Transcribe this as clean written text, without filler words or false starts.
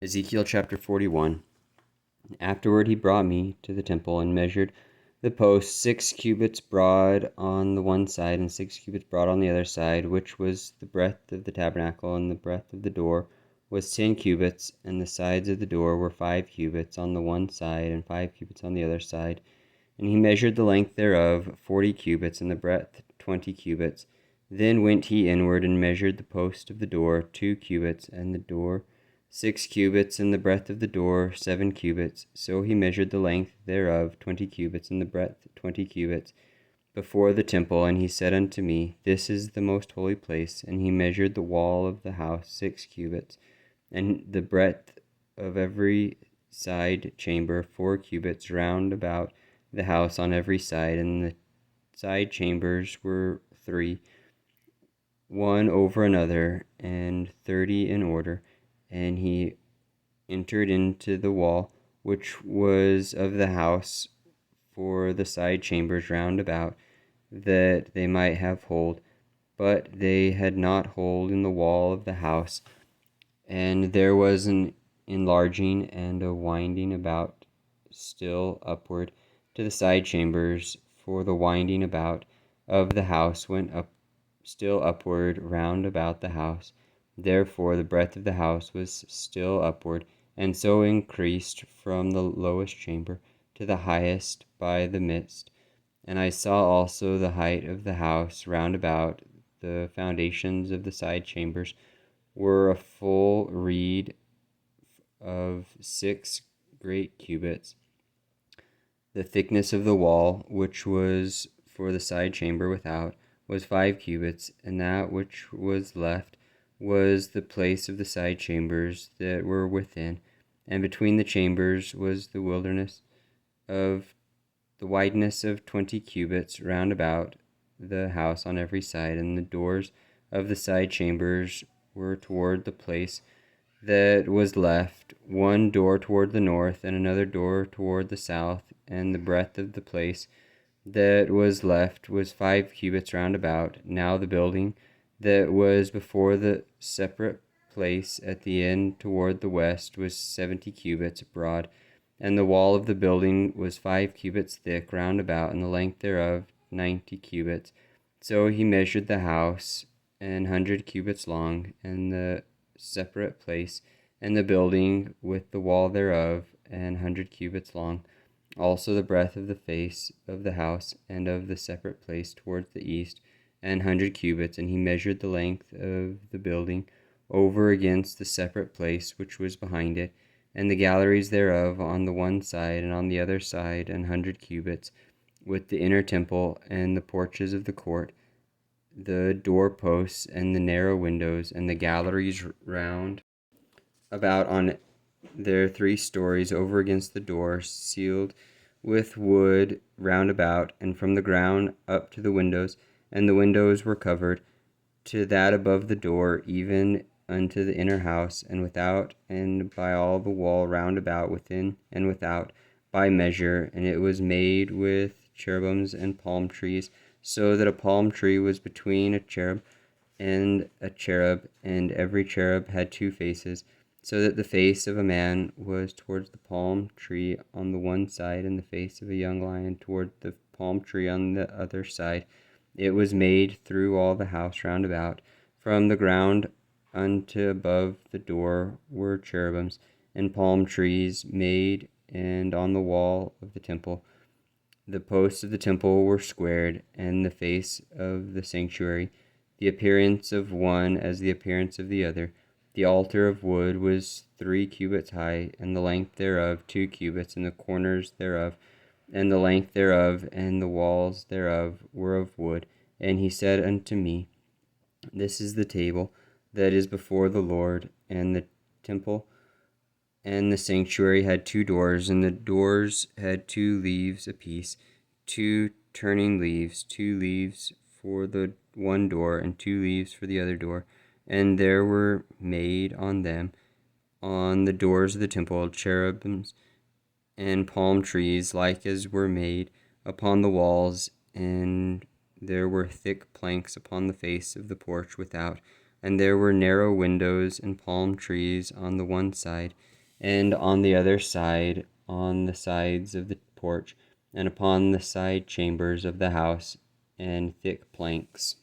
Ezekiel chapter 41. Afterward he brought me to the temple and measured the post 6 cubits broad on the one side and 6 cubits broad on the other side, which was the breadth of the tabernacle, and the breadth of the door was 10 cubits, and the sides of the door were 5 cubits on the one side and 5 cubits on the other side. And he measured the length thereof 40 cubits, and the breadth 20 cubits. Then went he inward and measured the post of the door 2 cubits, and the door 6 cubits, and the breadth of the door 7 cubits. So he measured the length thereof 20 cubits, and the breadth 20 cubits, before the temple. And he said unto me, This is the most holy place. And he measured the wall of the house 6 cubits, and the breadth of every side chamber 4 cubits round about the house on every side. And the side chambers were 3, one over another, and 30 in order. And he entered into the wall which was of the house for the side chambers round about, that they might have hold, but they had not hold in the wall of the house. And there was an enlarging and a winding about still upward to the side chambers, for the winding about of the house went up still upward round about the house. Therefore the breadth of the house was still upward, and so increased from the lowest chamber to the highest by the midst. And I saw also the height of the house round about. The foundations of the side chambers were a full reed of 6 great cubits. The thickness of the wall, which was for the side chamber without, was 5 cubits, and that which was left was the place of the side chambers that were within. And between the chambers was the wilderness of the wideness of 20 cubits round about the house on every side. And the doors of the side chambers were toward the place that was left, one door toward the north, and another door toward the south. And the breadth of the place that was left was 5 cubits round about. Now the building that was before the separate place at the end toward the west was 70 cubits broad, and the wall of the building was 5 cubits thick round about, and the length thereof 90 cubits. So he measured the house 100 cubits long, and the separate place, and the building with the wall thereof 100 cubits long. Also the breadth of the face of the house and of the separate place towards the east 100 cubits. And he measured the length of the building over against the separate place which was behind it, and the galleries thereof on the one side and on the other side 100 cubits, with the inner temple and the porches of the court, the door posts and the narrow windows, and the galleries round about on their 3 stories over against the door, sealed with wood round about, and from the ground up to the windows. And the windows were covered to that above the door, even unto the inner house, and without, and by all the wall round about, within and without, by measure. And it was made with cherubims and palm trees, so that a palm tree was between a cherub, and every cherub had 2 faces, so that the face of a man was towards the palm tree on the one side, and the face of a young lion toward the palm tree on the other side. It was made through all the house round about. From the ground unto above the door were cherubims and palm trees made, and on the wall of the temple. The posts of the temple were squared, and the face of the sanctuary, the appearance of one as the appearance of the other. The altar of wood was 3 cubits high, and the length thereof 2 cubits, and the corners thereof, and the length thereof, and the walls thereof were of wood. And he said unto me, This is the table that is before the Lord. And the temple and the sanctuary had 2 doors, and the doors had 2 leaves apiece, 2 turning leaves, 2 leaves for the one door, and 2 leaves for the other door. And there were made on them, on the doors of the temple, cherubims and palm trees, like as were made upon the walls. And there were thick planks upon the face of the porch without, And there were narrow windows and palm trees on the one side, and on the other side, on the sides of the porch, and upon the side chambers of the house, and thick planks.